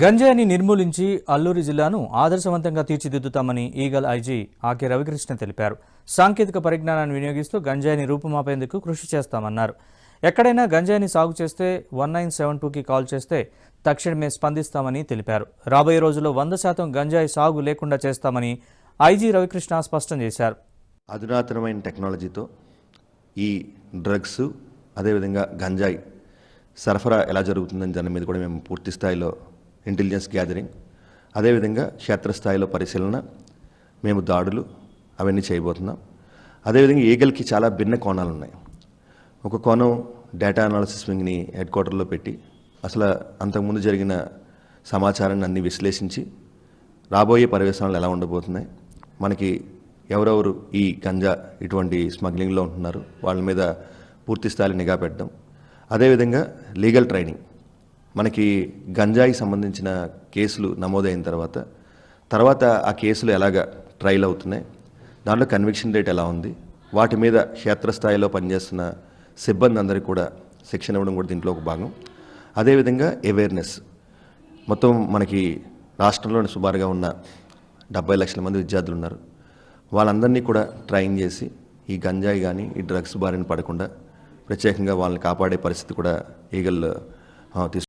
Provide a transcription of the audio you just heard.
గంజాయిని నిర్మూలించి అల్లూరి జిల్లాను ఆదర్శవంతంగా తీర్చిదిద్దుతామని ఈగల్ ఐజీ ఆకే రవికృష్ణ తెలిపారు. సాంకేతిక పరిజ్ఞానాన్ని వినియోగిస్తూ గంజాయిని రూపుమాపేందుకు కృషి చేస్తామన్నారు. ఎక్కడైనా గంజాయిని సాగు చేస్తే 1972కి కాల్ చేస్తే తక్షణమే స్పందిస్తామని తెలిపారు. రాబోయే రోజుల్లో 100% గంజాయి సాగు లేకుండా చేస్తామని ఐజీ రవికృష్ణ స్పష్టం చేశారు. అధునాతనమైన టెక్నాలజీతో ఈ డ్రగ్స్ అదేవిధంగా గంజాయి సరఫరా ఎలా జరుగుతుందని దాని మీద కూడా మేము పూర్తి స్థాయిలో ఇంటెలిజెన్స్ గ్యాదరింగ్, అదేవిధంగా క్షేత్రస్థాయిలో పరిశీలన, మేము దాడులు అవన్నీ చేయబోతున్నాం. అదేవిధంగా ఈగల్కి చాలా భిన్న కోణాలు ఉన్నాయి. ఒక కోణం డేటా అనాలిసిస్ వింగ్ని హెడ్ క్వార్టర్లో పెట్టి అసలు అంతకుముందు జరిగిన సమాచారాన్ని అన్ని విశ్లేషించి రాబోయే పర్యవేక్షణలు ఎలా ఉండబోతున్నాయి, మనకి ఎవరెవరు ఈ గంజా ఇటువంటి స్మగ్లింగ్లో ఉంటున్నారు వాళ్ళ మీద పూర్తి స్థాయిలో నిఘా పెట్టడం. అదేవిధంగా లీగల్ ట్రైనింగ్, మనకి గంజాయికి సంబంధించిన కేసులు నమోదైన తర్వాత ఆ కేసులు ఎలాగ ట్రయల్ అవుతున్నాయి, దాంట్లో కన్విక్షన్ రేట్ ఎలా ఉంది, వాటి మీద క్షేత్రస్థాయిలో పనిచేస్తున్న సిబ్బంది అందరికీ కూడా శిక్షణ ఇవ్వడం కూడా దీంట్లో ఒక భాగం. అదేవిధంగా అవేర్నెస్, మొత్తం మనకి రాష్ట్రంలోని సుమారుగా ఉన్న 70 లక్షల మంది విద్యార్థులు ఉన్నారు. వాళ్ళందరినీ కూడా ట్రైన్ చేసి ఈ గంజాయి కానీ ఈ డ్రగ్స్ బారిన పడకుండా ప్రత్యేకంగా వాళ్ళని కాపాడే పరిస్థితి కూడా ఈగల్ తీసుకు